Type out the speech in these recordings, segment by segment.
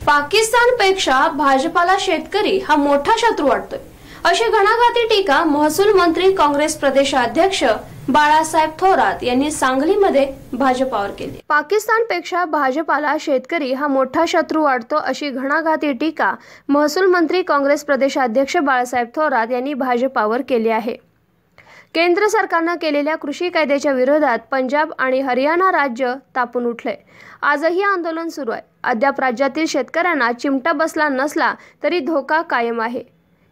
पाकिस्तानपेक्षा भाजपाला शेतकरी हा मोठा शत्रू वाटतोय, अशी घणाघाती टीका महसूल मंत्री काँग्रेस प्रदेशाध्यक्ष बाळासाहेब थोरात यांनी सांगलीमध्ये भाजपावर केली। पाकिस्तानपेक्षा भाजपाला शेतकरी हा मोठा शत्रू वाटतो, अशी घणाघाती टीका महसूल मंत्री काँग्रेस प्रदेशाध्यक्ष बाळासाहेब थोरात यांनी भाजपावर केली आहे। केंद्र सरकारने केलेल्या कृषी कायद्याच्या विरोधात पंजाब आणि हरियाणा राज्य तापून उठले। आजही आंदोलन सुरू आहे। अद्याप राज्यातील शेतकऱ्यांना चिमटा बसला नसला तरी धोका कायम आहे।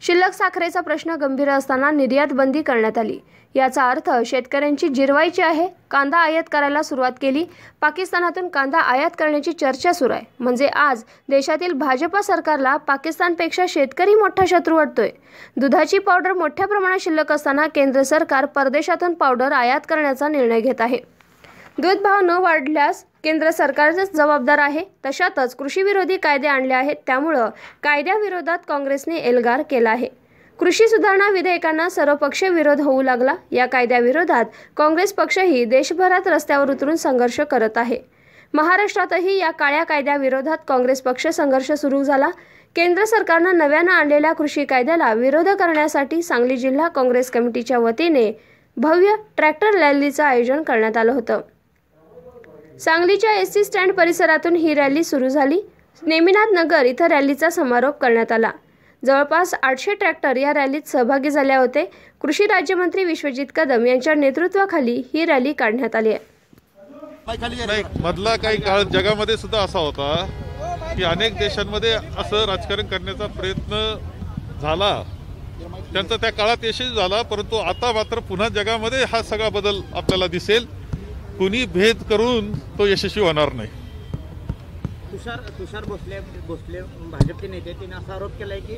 शिल्लक साखरेचा प्रश्न गंभीर असताना निर्यात बंदी करण्यात आली। याचा अर्थ शेतकऱ्यांची जिरवायची आहे। कांदा आयात करायला सुरुवात केली। पाकिस्तानातून कांदा आयात करण्याची चर्चा सुरू आहे। म्हणजे आज देशातील भाजपा सरकारला पाकिस्तानपेक्षा शेतकरी मोठा शत्रू वाटतोय। दुधाची पावडर मोठ्या प्रमाणात शिल्लक असताना केंद्र सरकार परदेशातून पावडर आयात करण्याचा निर्णय घेत आहे। दूध भाव न वाढल्यास केंद्र सरकारच जबाबदार आहे। तशातच कृषी विरोधी कायदे आणले आहेत। त्यामुळे कायद्याविरोधात काँग्रेसने एल्गार केला आहे। कृषी सुधारणा विधेयकांना सर्वपक्षीय विरोध होऊ लागला। या कायद्याविरोधात काँग्रेस पक्षही देशभरात रस्त्यावर उतरून संघर्ष करत आहे। महाराष्ट्रातही या काळ्या कायद्याविरोधात काँग्रेस पक्ष संघर्ष सुरू झाला। केंद्र सरकारने नव्याने आणलेल्या कृषी कायद्याला विरोध करण्यासाठी सांगली जिल्हा काँग्रेस कमिटीच्या वतीने भव्य ट्रॅक्टर रॅलीचं आयोजन करण्यात आलं होतं। सांगलीच्या एसटी स्टँड परिसरातून ही रॅली सुरू झाली। नेमिनाथ नगर इथं रॅलीचा समारोप करण्यात आला। जवळपास 800 ट्रॅक्टर या रॅलीत सहभागी झाले होते। कृषी राज्यमंत्री विश्वजित कदम यांच्या नेतृत्वाखाली ही रॅली काढण्यात आली आहे। मधला काही काळ जगामध्ये सुद्धा असा होता की अनेक देशांमध्ये असं राजकारण करण्याचा प्रयत्न झाला, त्यांचा त्या काळात यशस्वी झाला। परंतु आता मात्र पुन्हा जगामध्ये हा सगळा बदल आपल्याला दिसेल। कुणी भेद करून तो यशस्वी होणार नाही। तुषार भोसले भाजपचे नेते त्यांनी असा आरोप केलाय की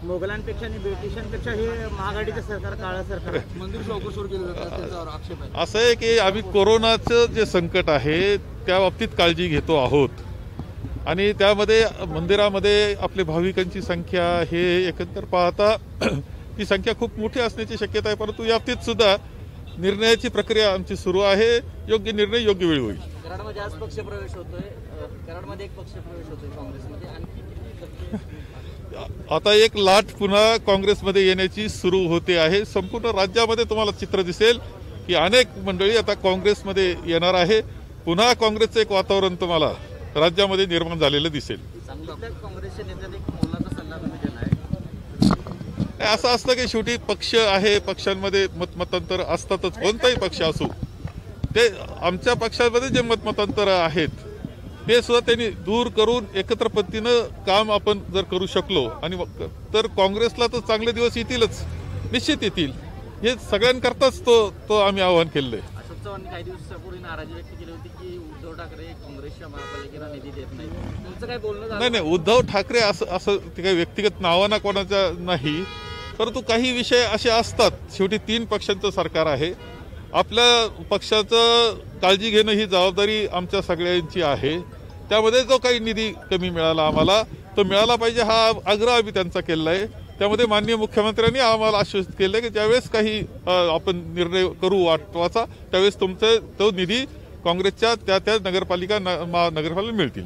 मोगलांपेक्षा आणि ब्रिटिशांपेक्षा हे महाआघाडीचं सरकार काळं सरकार मंदिर सुरू केलं जातं, त्याचा आक्षेप आहे। असं आहे की आम्ही कोरोनाचं जे संकट आहे त्या बाबतीत काळजी घेतो आहोत आणि त्यामध्ये मंदिरामध्ये आपले भाविकांची संख्या हे एकंदर पाहता ती संख्या खूप मोठी असण्याची शक्यता आहे। परंतु या बाबतीत सुद्धा निर्णयाची प्रक्रिया आमची सुरू आहे। योग्य निर्णय योग्य वेळी होईल। कराडमध्ये आज पक्षप्रवेश होतोय, कराडमध्ये एक पक्षप्रवेश होतोय काँग्रेसमध्ये, आणखी आता एक लाट पुन्हा काँग्रेसमध्ये येण्याची सुरू होते आहे। संपूर्ण राज्यामध्ये तुम्हाला चित्र दिसेल की अनेक मंडळी आता काँग्रेसमध्ये येणार आहे। पुन्हा काँग्रेसचं एक वातावरण तुम्हाला राज्यामध्ये निर्माण झालेलं दिसेल। काँग्रेसच्या नेत्यांनी एक मोलाचा सल्ला दिला आहे। असं असतं की शेवटी पक्ष आहे, पक्षांमध्ये मतमतांतर असतातच। कोणताही पक्ष असो, ते आमच्या पक्षामध्ये जे मतमतांतर आहेत ते सुद्धा त्यांनी दूर करून एकत्र पद्धतीनं काम आपण जर करू शकलो आणि तर काँग्रेसला तर चांगले दिवस येतीलच, निश्चित येतील। हे सगळ्यांकरताच तो आम्ही आवाहन केलंय। अशोक चव्हाण काही दिवसापूर्वी नाराजी व्यक्त केली होती की उद्धव ठाकरे काँग्रेसच्या महापालिकेला निधी देत नाही। तुमचं काय बोलणं झालं? नाही, उद्धव ठाकरे असं ते काही व्यक्तिगत नावाना कोणाच्या नाही, परंतु काही विषय असे असतात। शेवटी 3 पक्षांचं सरकार आहे। आपल्या पक्षाचं काळजी घेणं ही जबाबदारी आमच्या सगळ्यांची आहे। त्यामध्ये जो काही निधी कमी मिळाला आम्हाला तो मिळाला पाहिजे हा आग्रह आम्ही त्यांचा केलेला आहे। त्यामध्ये माननीय मुख्यमंत्र्यांनी आम्हाला आश्वासित केलं की ज्यावेळेस काही आपण निर्णय करू वाटवाचा त्यावेळेस तुमचं तो निधी काँग्रेसच्या त्या नगरपालिका मिळतील।